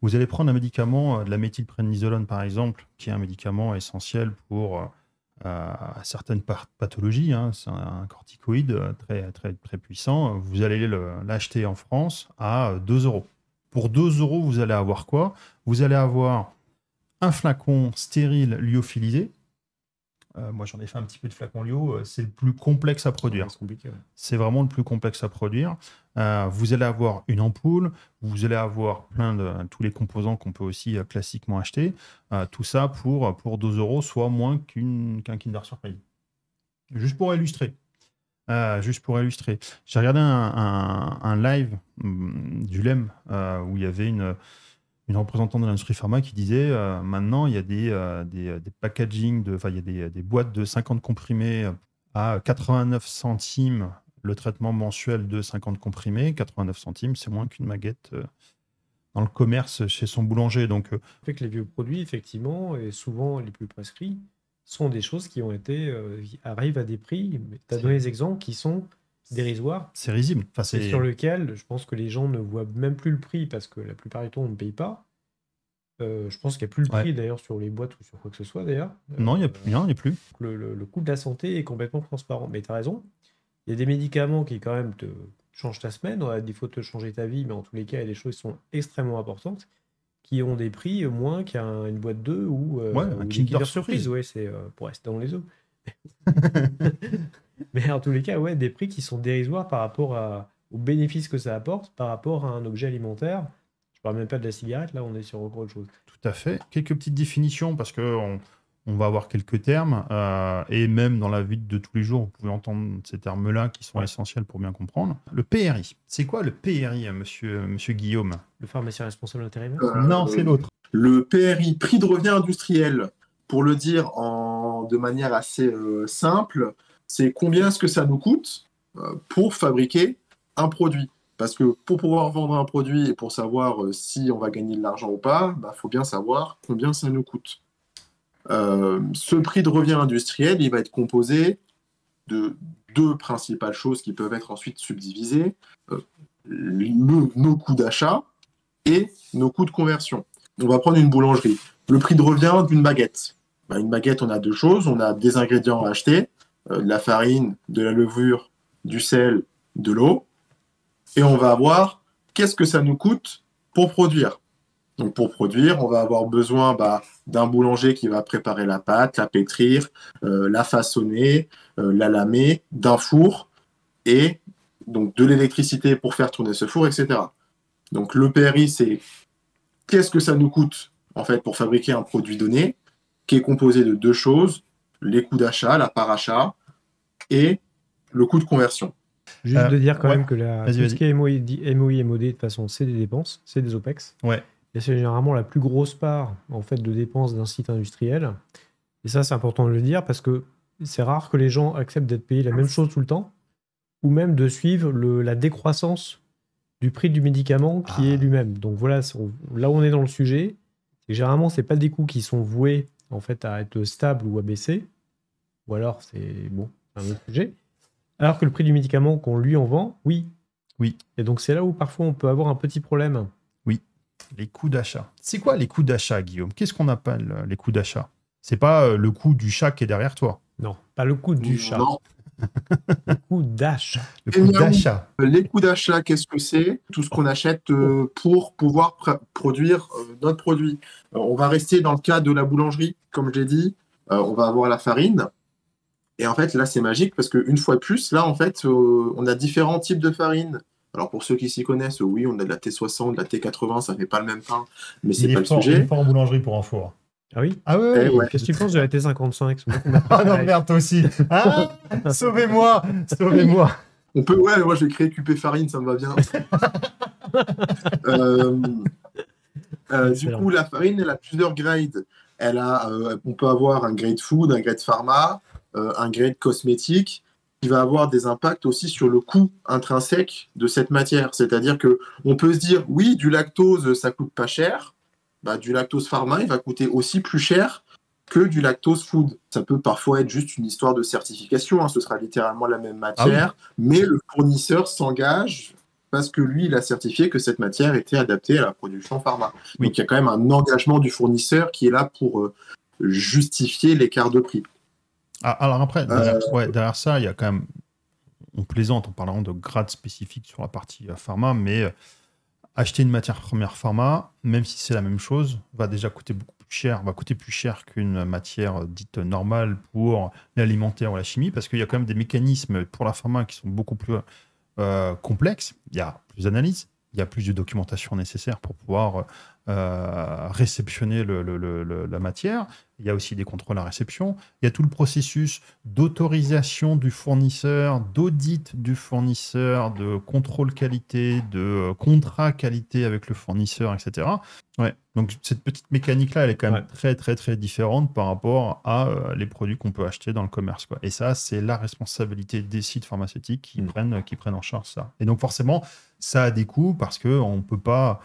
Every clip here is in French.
Vous allez prendre un médicament, de la méthylprénisolone par exemple, qui est un médicament essentiel pour certaines pathologies, hein. C'est un corticoïde très, très, très puissant. Vous allez l'acheter en France à 2 euros. Pour 2 euros, vous allez avoir quoi? Vous allez avoir un flacon stérile lyophilisé. Moi, j'en ai fait un petit peu de flacon Lyo. C'est le plus complexe à produire. C'est compliqué. Ouais. C'est vraiment le plus complexe à produire. Vous allez avoir une ampoule, vous allez avoir plein de tous les composants qu'on peut aussi classiquement acheter. Tout ça pour 2 euros, soit moins qu'un Kinder Surprise. Juste pour illustrer. Juste pour illustrer. J'ai regardé un live du LEM où il y avait une représentante de l'industrie pharma qui disait maintenant il y a des packaging, il y a des boîtes de 50 comprimés à 89 centimes le traitement mensuel de 50 comprimés. 89 centimes, c'est moins qu'une baguette dans le commerce chez son boulanger. Donc, fait que les vieux produits, effectivement, et souvent les plus prescrits, sont des choses qui ont été qui arrivent à des prix. Tu as donné des exemples qui sont dérisoires. C'est risible. Enfin, et sur lequel je pense que les gens ne voient même plus le prix parce que la plupart du temps on ne paye pas. Je pense qu'il n'y a plus le prix d'ailleurs sur les boîtes ou sur quoi que ce soit d'ailleurs. Non, il n'y a plus. Le coût de la santé est complètement transparent. Mais tu as raison. Il y a des médicaments qui quand même te changent ta semaine, à défaut de te changer ta vie, mais en tous les cas, il y a des choses qui sont extrêmement importantes qui ont des prix moins qu'une boîte d'œufs ou un Kinder Surprise. Ouais, c'est pour rester dans les œufs. Mais en tous les cas, ouais, des prix qui sont dérisoires par rapport aux bénéfices que ça apporte par rapport à un objet alimentaire. Je parle même pas de la cigarette, là, on est sur autre chose. Tout à fait. Quelques petites définitions, parce qu'on va avoir quelques termes, et même dans la vie de tous les jours, vous pouvez entendre ces termes-là qui sont essentiels pour bien comprendre. Le PRI. C'est quoi le PRI, monsieur Guillaume? Le pharmacien responsable intérimaire? Non, c'est l'autre. Le PRI, prix de revient industriel, pour le dire de manière assez simple, c'est combien est-ce que ça nous coûte pour fabriquer un produit. Parce que pour pouvoir vendre un produit et pour savoir si on va gagner de l'argent ou pas, faut bien savoir combien ça nous coûte. Ce prix de revient industriel, il va être composé de deux principales choses qui peuvent être ensuite subdivisées, nos coûts d'achat et nos coûts de conversion. On va prendre une boulangerie. Le prix de revient d'une baguette. Une baguette, on a deux choses. On a des ingrédients à acheter, de la farine, de la levure, du sel, de l'eau. Et on va avoir qu'est-ce que ça nous coûte pour produire. Donc pour produire, on va avoir besoin d'un boulanger qui va préparer la pâte, la pétrir, la façonner, la lamer, d'un four et donc de l'électricité pour faire tourner ce four, etc. Donc le PRI, c'est qu'est-ce que ça nous coûte en fait pour fabriquer un produit donné, qui est composé de deux choses, les coûts d'achat, la part achat et le coût de conversion. Juste de dire quand même que tout ce qui est MOI et MOD, de toute façon, c'est des dépenses, c'est des OPEX. Ouais. Et c'est généralement la plus grosse part en fait, de dépenses d'un site industriel. Et ça, c'est important de le dire parce que c'est rare que les gens acceptent d'être payés la même chose tout le temps ou même de suivre la décroissance du prix du médicament qui est lui-même. Donc voilà, là où on est dans le sujet, c'est que généralement, ce n'est pas des coûts qui sont voués en fait, à être stables ou à baisser. Ou alors, c'est un autre sujet. Alors que le prix du médicament qu'on lui en vend, oui. Et donc, c'est là où parfois on peut avoir un petit problème. Oui, les coûts d'achat. C'est quoi les coûts d'achat, Guillaume? Qu'est-ce qu'on appelle les coûts d'achat? C'est pas le coût du chat qui est derrière toi. Non, pas le coût du chat. Non. Le coût d'achat. Le coût d'achat. Les coûts d'achat, qu'est-ce que c'est? Tout ce qu'on achète pour pouvoir produire notre produit. On va rester dans le cas de la boulangerie, comme je l'ai dit. On va avoir la farine. Et en fait, là, c'est magique parce qu'une fois de plus, là, en fait, on a différents types de farine. Alors, pour ceux qui s'y connaissent, oui, on a de la T60, de la T80, ça ne fait pas le même pain, mais c'est pas le sujet. Il est fort en boulangerie pour info. Ah oui? Ah ouais, ouais. Qu'est-ce que tu penses de la T55? Ah non, merde, toi aussi. Ah, sauvez-moi. On peut, moi, je vais créer QP Farine, ça me va bien. Du coup, la farine, elle a plusieurs grades. On peut avoir un grade food, un grade pharma, un grade cosmétique, qui va avoir des impacts aussi sur le coût intrinsèque de cette matière. C'est-à-dire qu'on peut se dire, oui, du lactose, ça coûte pas cher. Du lactose pharma, il va coûter aussi plus cher que du lactose food. Ça peut parfois être juste une histoire de certification, ce sera littéralement la même matière, mais le fournisseur s'engage parce que lui, il a certifié que cette matière était adaptée à la production pharma. Oui. Donc il y a quand même un engagement du fournisseur qui est là pour justifier l'écart de prix. Alors après, derrière ça, il y a quand même, on plaisante en parlant de grades spécifiques sur la partie pharma, mais acheter une matière première pharma, même si c'est la même chose, va déjà coûter beaucoup plus cher, va coûter plus cher qu'une matière dite normale pour l'alimentaire ou la chimie, parce qu'il y a quand même des mécanismes pour la pharma qui sont beaucoup plus complexes. Il y a plus d'analyses, il y a plus de documentation nécessaire pour pouvoir réceptionner la matière. Il y a aussi des contrôles à réception. Il y a tout le processus d'autorisation du fournisseur, d'audit du fournisseur, de contrôle qualité, de contrat qualité avec le fournisseur, etc. Ouais. Donc cette petite mécanique-là, elle est quand même très, très, très différente par rapport à les produits qu'on peut acheter dans le commerce, quoi. Et ça, c'est la responsabilité des sites pharmaceutiques qui prennent en charge ça. Et donc forcément, ça a des coûts parce qu'on ne peut pas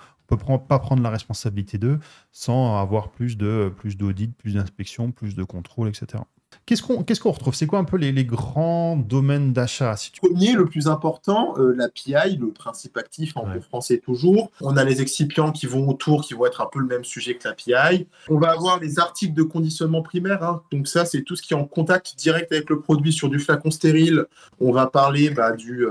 prendre la responsabilité d'eux sans avoir plus d'audit, plus d'inspection, plus de contrôle, etc. Qu'est-ce qu'on retrouve? C'est quoi un peu les grands domaines d'achat? Premier, le plus important, l'API, le principe actif en français toujours. On a les excipients qui vont autour, qui vont être un peu le même sujet que l'API. On va avoir les articles de conditionnement primaire. Hein. Donc ça, c'est tout ce qui est en contact direct avec le produit sur du flacon stérile. On va parler du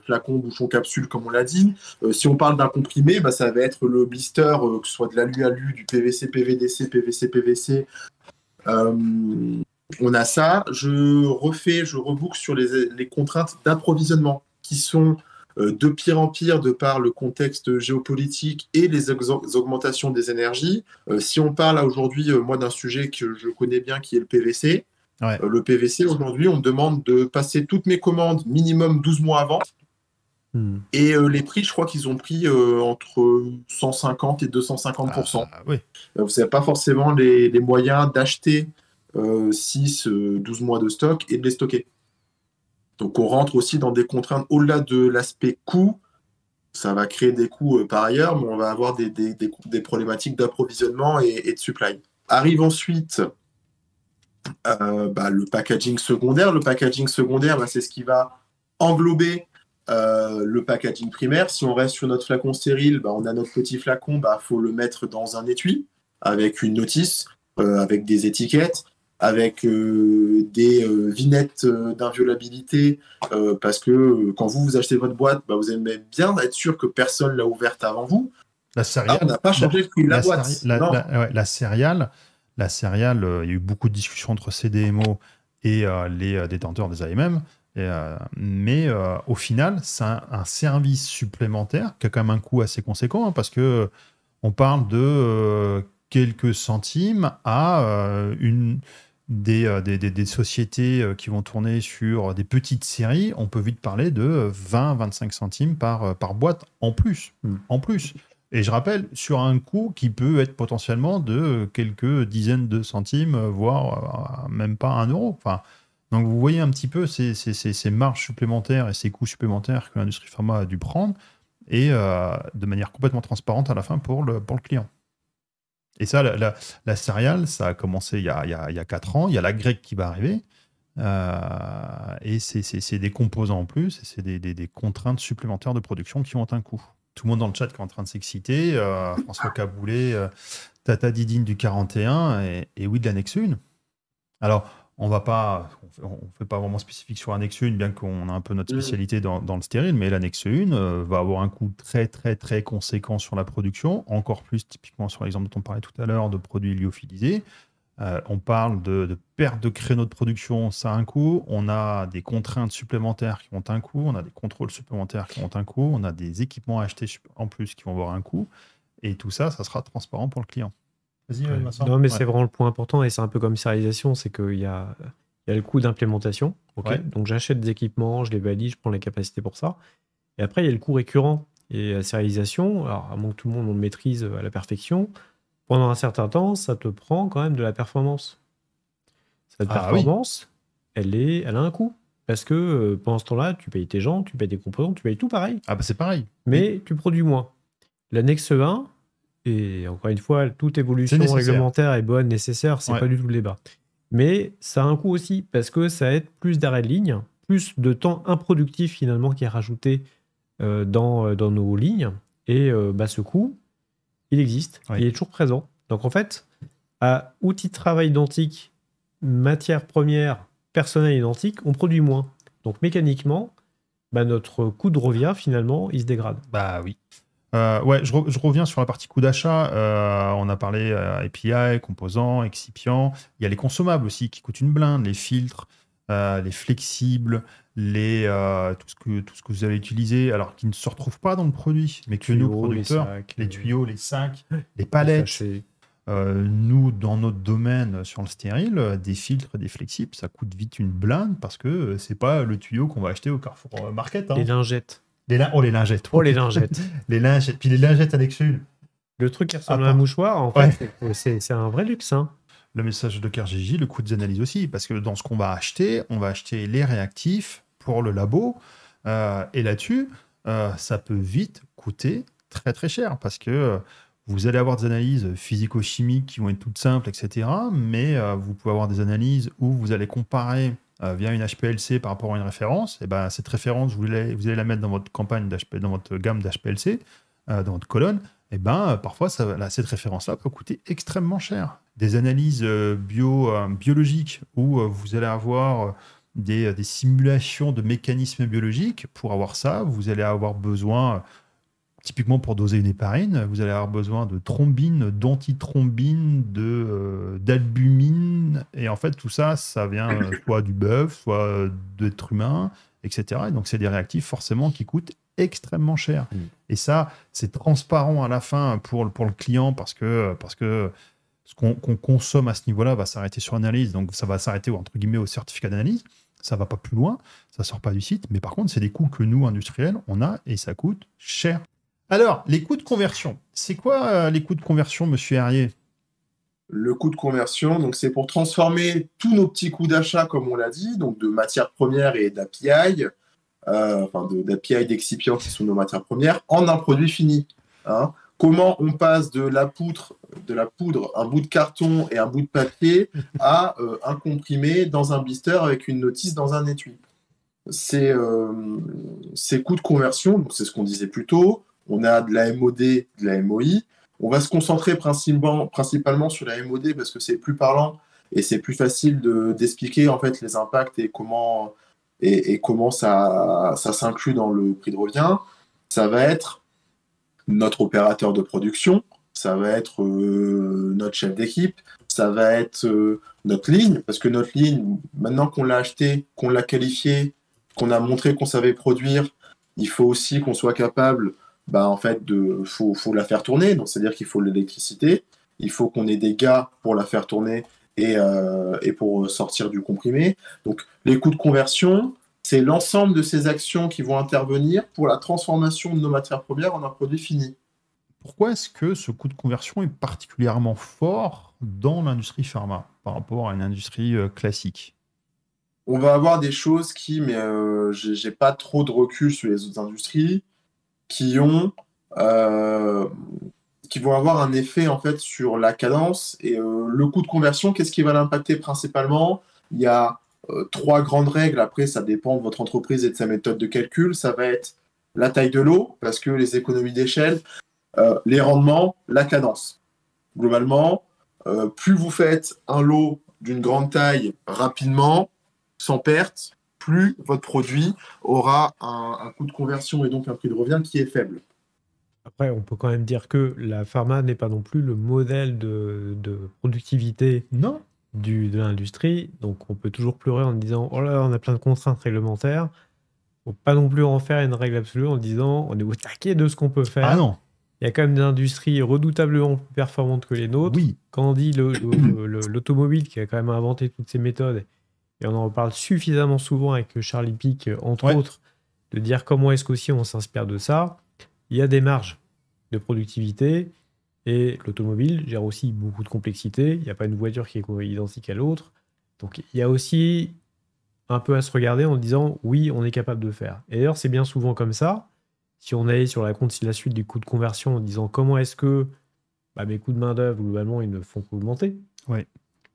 flacon, bouchon, capsule, comme on l'a dit. Si on parle d'un comprimé, ça va être le blister, que ce soit de l'alu-alu, du PVC, PVDC, PVC, PVC. On a ça. Je reboucle sur les contraintes d'approvisionnement qui sont de pire en pire de par le contexte géopolitique et les augmentations des énergies. Si on parle aujourd'hui, moi, d'un sujet que je connais bien qui est le PVC, le PVC, aujourd'hui, on me demande de passer toutes mes commandes minimum 12 mois avant. Et les prix, je crois qu'ils ont pris entre 150 et 250%. Oui. Vous n'avez pas forcément les moyens d'acheter 6-12 mois de stock et de les stocker. Donc on rentre aussi dans des contraintes au-delà de l'aspect coût. Ça va créer des coûts par ailleurs, mais on va avoir des problématiques d'approvisionnement et de supply. Arrive ensuite le packaging secondaire. Le packaging secondaire, c'est ce qui va englober le packaging primaire. Si on reste sur notre flacon stérile, on a notre petit flacon, faut le mettre dans un étui avec une notice, avec des étiquettes, avec des vignettes d'inviolabilité, parce que quand vous achetez votre boîte, vous aimez bien être sûr que personne l'a ouverte avant vous. La céréale, on n'a pas changé le prix de la boîte. La céréale, il y a eu beaucoup de discussions entre CDMO et les détenteurs des AMM. Mais au final, c'est un service supplémentaire qui a quand même un coût assez conséquent, parce que on parle de quelques centimes à des sociétés qui vont tourner sur des petites séries. On peut vite parler de 20-25 centimes par boîte en plus. Et je rappelle, sur un coût qui peut être potentiellement de quelques dizaines de centimes, voire même pas 1 euro. Donc vous voyez un petit peu ces marges supplémentaires et ces coûts supplémentaires que l'industrie pharma a dû prendre, et de manière complètement transparente à la fin pour le client. Et ça, la céréale, ça a commencé il y a 4 ans. Il y a la grecque qui va arriver. Et c'est des composants en plus, et c'est des contraintes supplémentaires de production qui ont un coût. Tout le monde dans le chat qui est en train de s'exciter. François Caboulet, Tata Didine du 41 et oui de l'annexe 1. Alors, on ne fait pas vraiment spécifique sur l'annexe 1, bien qu'on a un peu notre spécialité dans le stérile, mais l'annexe 1 va avoir un coût très, très, très conséquent sur la production, encore plus typiquement sur l'exemple dont on parlait tout à l'heure de produits lyophilisés. On parle de perte de créneaux de production, ça a un coût. On a des contraintes supplémentaires qui ont un coût. On a des contrôles supplémentaires qui ont un coût. On a des équipements à acheter en plus qui vont avoir un coût. Et tout ça, ça sera transparent pour le client. Vas-y, Vincent. Non, mais c'est vraiment le point important, et c'est un peu comme sérialisation, c'est qu'il y a le coût d'implémentation. Donc j'achète des équipements, je les valide, je prends les capacités pour ça. Et après, il y a le coût récurrent. Et la sérialisation, alors à moins que tout le monde le maîtrise à la perfection, pendant un certain temps, ça te prend quand même de la performance. Cette performance, elle a un coût. Parce que pendant ce temps-là, tu payes tes gens, tu payes des composants, tu payes tout pareil. C'est pareil. Mais tu produis moins. L'annexe 1, et encore une fois, toute évolution réglementaire est bonne, nécessaire, c'est pas du tout le débat. Mais ça a un coût aussi, parce que ça aide plus d'arrêt de ligne, plus de temps improductif finalement qui est rajouté dans nos lignes. Et ce coût, il existe, Oui. il est toujours présent. Donc en fait, à outils de travail identiques, matières premières, personnel identique, on produit moins. Donc mécaniquement, notre coût de revient, finalement, il se dégrade. Bah oui. Ouais, je reviens sur la partie coût d'achat. On a parlé API, composants, excipients. Il y a les consommables aussi qui coûtent une blinde, les filtres, les flexibles, tout ce que vous allez utiliser, alors qui ne se retrouvent pas dans le produit, mais que nous, Tuyaux, producteurs, les sacs, les tuyaux, les sacs, les les palettes, sachets. nous, dans notre domaine sur le stérile, des filtres, des flexibles, ça coûte vite une blinde parce que c'est pas le tuyau qu'on va acheter au Carrefour Market. Hein. Les lingettes. Les lingettes. Oh, les lingettes. Les lingettes. Puis les lingettes à Nexul. Le truc qui ressemble Ah, à un pas- mouchoir, en Ouais. fait, c'est un vrai luxe. Hein. Le message de CarGJ, le coût des analyses aussi, parce que dans ce qu'on va acheter, on va acheter les réactifs pour le labo, et là-dessus, ça peut vite coûter très très cher, parce que vous allez avoir des analyses physico-chimiques qui vont être toutes simples, etc., mais vous pouvez avoir des analyses où vous allez comparer via une HPLC par rapport à une référence, et ben cette référence, vous allez la mettre dans votre campagne dans votre gamme d'HPLC, dans votre colonne, et ben parfois cette référence-là peut coûter extrêmement cher. Des analyses biologiques où vous allez avoir des simulations de mécanismes biologiques. Pour avoir ça, vous allez avoir besoin, typiquement pour doser une héparine, vous allez avoir besoin de thrombine, d'antithrombine, d'albumine. Et en fait, tout ça, ça vient soit du bœuf, soit d'êtres humains, etc. Et donc, c'est des réactifs forcément qui coûtent extrêmement cher. Et ça, c'est transparent à la fin pour le client parce que ce qu'on consomme à ce niveau-là va s'arrêter sur l'analyse. Donc, ça va s'arrêter, entre guillemets, au certificat d'analyse. Ça va pas plus loin, ça sort pas du site. Mais par contre, c'est des coûts que nous, industriels, on a et ça coûte cher. Alors, les coûts de conversion. C'est quoi les coûts de conversion, monsieur Herrier? Le coût de conversion, donc c'est pour transformer tous nos petits coûts d'achat, comme on l'a dit, donc de matières premières et d'API, d'API d'excipients qui sont nos matières premières, en un produit fini. Hein. Comment on passe de la poudre, un bout de carton et un bout de papier à un comprimé dans un blister avec une notice dans un étui. Ces coûts de conversion, donc c'est ce qu'on disait plus tôt, on a de la MOD, de la MOI. On va se concentrer principalement sur la MOD parce que c'est plus parlant et c'est plus facile d'expliquer en fait les impacts et comment ça s'inclut dans le prix de revient. Ça va être notre opérateur de production, ça va être notre chef d'équipe, ça va être notre ligne, parce que notre ligne, maintenant qu'on l'a acheté, qu'on l'a qualifié, qu'on a montré qu'on savait produire, il faut aussi qu'on soit capable faut la faire tourner, donc c'est-à-dire qu'il faut l'électricité, il faut qu'on ait des gars pour la faire tourner et pour sortir du comprimé. Donc les coûts de conversion, c'est l'ensemble de ces actions qui vont intervenir pour la transformation de nos matières premières en un produit fini. Pourquoi est-ce que ce coût de conversion est particulièrement fort dans l'industrie pharma par rapport à une industrie classique? On va avoir des choses mais j'ai pas trop de recul sur les autres industries, qui vont avoir un effet en fait sur la cadence et le coût de conversion. Qu'est-ce qui va l'impacter principalement? Il y a 3 grandes règles. Après, ça dépend de votre entreprise et de sa méthode de calcul. Ça va être la taille de lot, parce que les économies d'échelle, les rendements, la cadence. Globalement, plus vous faites un lot d'une grande taille rapidement, sans perte, plus votre produit aura un coût de conversion et donc un prix de revient qui est faible. Après, on peut quand même dire que la pharma n'est pas non plus le modèle de productivité Non. de l'industrie. Donc, on peut toujours pleurer en disant « Oh là, on a plein de contraintes réglementaires ». Il ne faut pas non plus en faire une règle absolue en disant « On est au taquet de ce qu'on peut faire ». Ah non. Il y a quand même des industries redoutablement plus performantes que les nôtres. Oui. Quand on dit l'automobile qui a quand même inventé toutes ces méthodes, et on en reparle suffisamment souvent avec Charlie Pic, entre autres, de dire comment est-ce qu'aussi on s'inspire de ça, il y a des marges de productivité, et l'automobile gère aussi beaucoup de complexité. Il n'y a pas une voiture qui est identique à l'autre. Donc il y a aussi un peu à se regarder en disant oui, on est capable de faire. Et d'ailleurs, c'est bien souvent comme ça. Si on allait sur la suite du coût de conversion en disant comment est-ce que mes coûts de main-d'œuvre, globalement, ils ne font qu'augmenter. Ouais.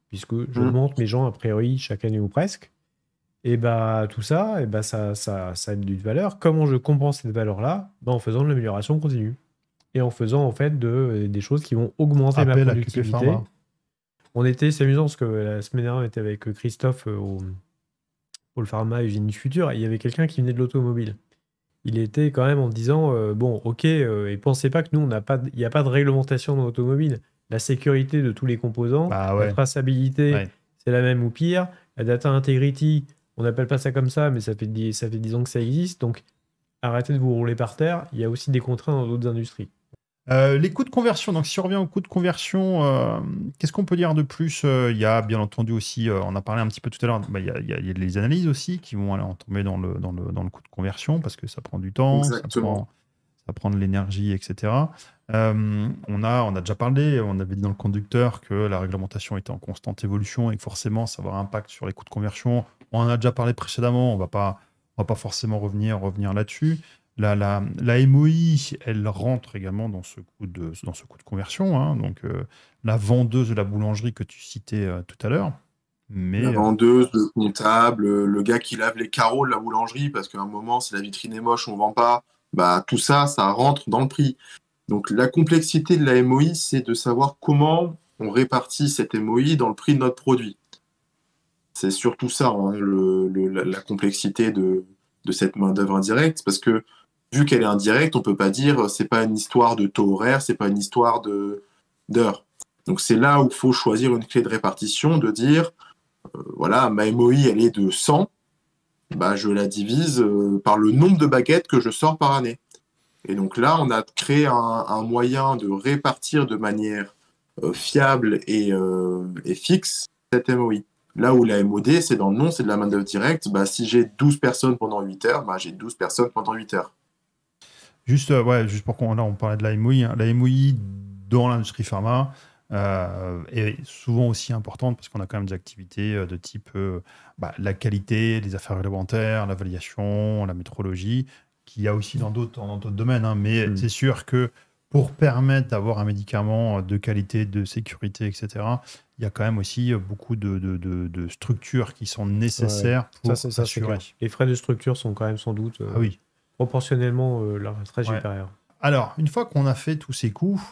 Puisque j'augmente mes gens, a priori, chaque année ou presque. Et bah tout ça, et bah ça a une valeur. Comment je compense cette valeur-là? Bah, en faisant de l'amélioration continue. Et en faisant en fait des choses qui vont augmenter ma Appel à QP productivité. Pharma. C'est amusant parce que la semaine dernière, on était avec Christophe au Pôle Pharma Usine du Futur, et il y avait quelqu'un qui venait de l'automobile. Il était quand même en disant bon, ok, et pensez pas que nous, il n'y a pas de réglementation dans l'automobile. La sécurité de tous les composants, Bah la ouais. traçabilité, Ouais. c'est la même ou pire. La data integrity, on n'appelle pas ça comme ça, mais ça fait 10 ans que ça existe. Donc arrêtez de vous rouler par terre. Il y a aussi des contraintes dans d'autres industries. Les coûts de conversion, donc si on revient aux coûts de conversion, qu'est-ce qu'on peut dire de plus? Il y a bien entendu aussi, on a parlé un petit peu tout à l'heure, bah, il y a les analyses aussi qui vont alors tomber dans le coût de conversion parce que ça prend du temps, Exactement. ça prend de l'énergie, etc. On a déjà parlé, on avait dit dans le conducteur que la réglementation était en constante évolution et que forcément ça va avoir un impact sur les coûts de conversion. On en a déjà parlé précédemment, on va pas forcément revenir là-dessus. La MOI, elle rentre également dans ce coût de conversion, hein. Donc, la vendeuse de la boulangerie que tu citais tout à l'heure. Mais La vendeuse, le comptable, le gars qui lave les carreaux de la boulangerie, parce qu'à un moment, si la vitrine est moche, on vend pas. Bah, tout ça, ça rentre dans le prix. Donc, la complexité de la MOI, c'est de savoir comment on répartit cette MOI dans le prix de notre produit. C'est surtout ça, hein, la complexité de cette main-d'œuvre indirecte, parce que vu qu'elle est indirecte, on peut pas dire c'est pas une histoire de taux horaire, c'est pas une histoire d'heure. Donc, c'est là où il faut choisir une clé de répartition, de dire voilà, ma MOI, elle est de 100, bah, je la divise par le nombre de baguettes que je sors par année. Et donc là, on a créé un moyen de répartir de manière fiable et fixe cette MOI. Là où la MOD, c'est dans le nom, c'est de la main-d'œuvre directe. Bah, si j'ai 12 personnes pendant 8 heures, bah, j'ai 12 personnes pendant 8 heures. juste pour qu'on là, on parlait de la MOI, hein. La MOI dans l'industrie pharma est souvent aussi importante parce qu'on a quand même des activités de type la qualité, les affaires réglementaires, la validation, la métrologie, qu'il y a aussi dans d'autres domaines, hein. Mais c'est sûr que pour permettre d'avoir un médicament de qualité, de sécurité, etc., il y a quand même aussi beaucoup de structures qui sont nécessaires pour c'est s'assurer. clair. Les frais de structure sont quand même sans doute Ah oui. proportionnellement très Ouais. supérieurs. Alors, une fois qu'on a fait tous ces coûts,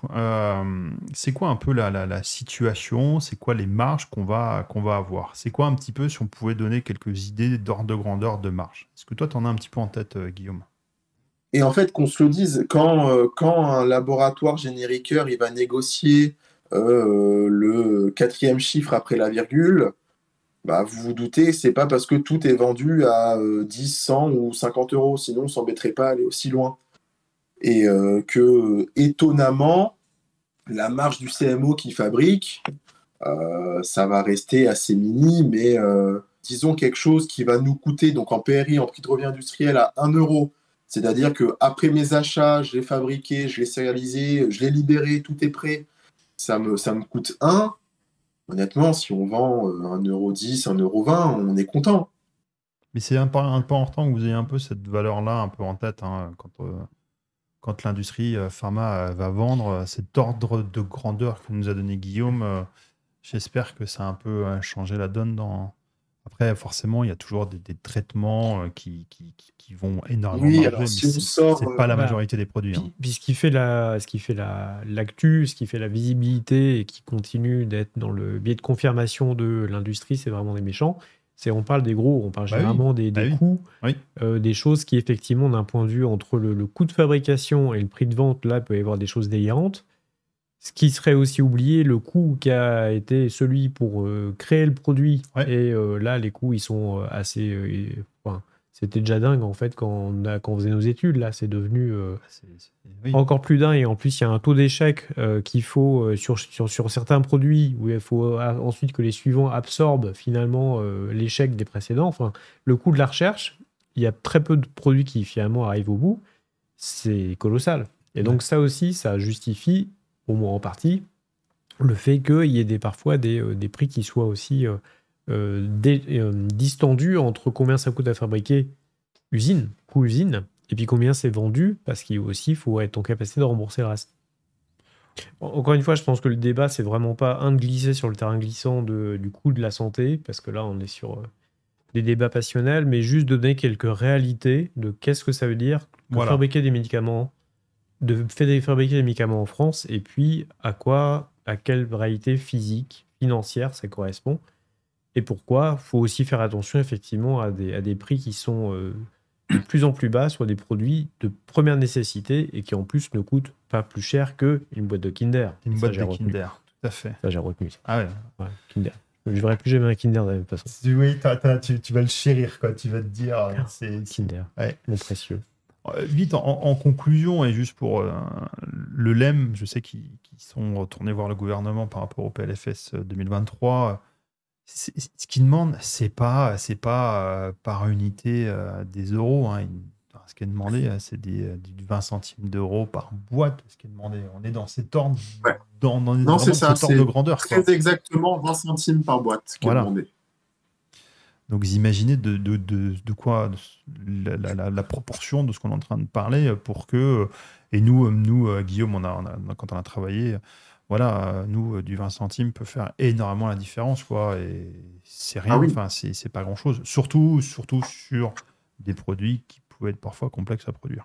c'est quoi un peu la situation? C'est quoi les marges qu'on va avoir? C'est quoi un petit peu, si on pouvait donner quelques idées d'ordre de grandeur de marge? Est-ce que toi, tu en as un petit peu en tête, Guillaume? Et en fait, qu'on se le dise, quand un laboratoire génériqueur il va négocier le quatrième chiffre après la virgule, bah, vous vous doutez, c'est pas parce que tout est vendu à 10, 100 ou 50 euros, sinon on s'embêterait pas à aller aussi loin. Et que, étonnamment, la marge du CMO qui fabrique, ça va rester assez mini, mais disons quelque chose qui va nous coûter, donc en PRI, en prix de revient industriel, à 1 euro. C'est-à-dire qu'après mes achats, je l'ai fabriqué, je l'ai sérialisé, je l'ai libéré, tout est prêt. Ça me coûte 1. Honnêtement, si on vend 1,10 €, 1,20 €, on est content. Mais c'est important que vous ayez un peu cette valeur-là un peu en tête, hein, quand l'industrie pharma va vendre cet ordre de grandeur que nous a donné Guillaume. J'espère que ça a un peu changé la donne dans. Après, forcément, il y a toujours des traitements qui vont énormément Oui, marger, alors mais si on sort, c'est pas la majorité des produits, hein. Puis ce qui fait l'actu, ce qui fait la visibilité et qui continue d'être dans le biais de confirmation de l'industrie, c'est vraiment des méchants. On parle des gros, on parle Bah oui, généralement des bah oui. coûts, Oui. des choses qui, effectivement, d'un point de vue entre le coût de fabrication et le prix de vente, là, peut y avoir des choses délirantes. Ce qui serait aussi oublié, le coût qui a été celui pour créer le produit. Ouais. Et là, les coûts, ils sont assez. Enfin, c'était déjà dingue, en fait, quand on faisait nos études. Là, c'est devenu Oui. encore plus dingue. Et en plus, il y a un taux d'échec qu'il faut sur certains produits où il faut ensuite que les suivants absorbent finalement l'échec des précédents. Enfin, le coût de la recherche, il y a très peu de produits qui finalement arrivent au bout. C'est colossal. Et donc, ça aussi, ça justifie, au moins en partie, le fait qu'il y ait parfois des prix qui soient aussi distendus entre combien ça coûte à fabriquer coût usine, et puis combien c'est vendu, parce qu'il faut être en capacité de rembourser le reste. Encore une fois, je pense que le débat, c'est vraiment pas de glisser sur le terrain glissant du coût de la santé, parce que là, on est sur des débats passionnels, mais juste donner quelques réalités de qu'est-ce que ça veut dire de Voilà. fabriquer des médicaments, fabriquer des médicaments en France, et puis à quelle réalité physique, financière ça correspond, et pourquoi il faut aussi faire attention effectivement à des prix qui sont de plus en plus bas, soit des produits de première nécessité et qui en plus ne coûtent pas plus cher qu'une boîte de Kinder. Une Ça, boîte j'ai de retenu. Kinder, tout à fait. Ça, j'ai retenu. Ah ouais. Ouais, Kinder. Je ne verrai plus jamais un Kinder de la même façon. Oui, tu vas le chérir, quoi. Tu vas te dire, c'est Kinder, ouais. mon précieux. Vite, en conclusion, et juste pour le LEM, je sais qu'ils sont retournés voir le gouvernement par rapport au PLFS 2023. Ce qu'ils demandent, c'est pas par unité des euros. Hein. Ce qui est demandé, c'est du 20 centimes d'euros par boîte. Ce qui est demandé, on est dans cet ordre, Ouais. dans Non, vraiment c'est ça, cet ordre de grandeur. très Quoi. exactement 20 centimes par boîte qui est Voilà. demandé. Donc, vous imaginez de quoi la proportion de ce qu'on est en train de parler pour que. Et nous Guillaume, quand on a travaillé, voilà, nous, du 20 centimes peut faire énormément la différence, quoi. Et c'est rien, Ah oui. enfin, c'est pas grand-chose. Surtout sur des produits qui pouvaient être parfois complexes à produire.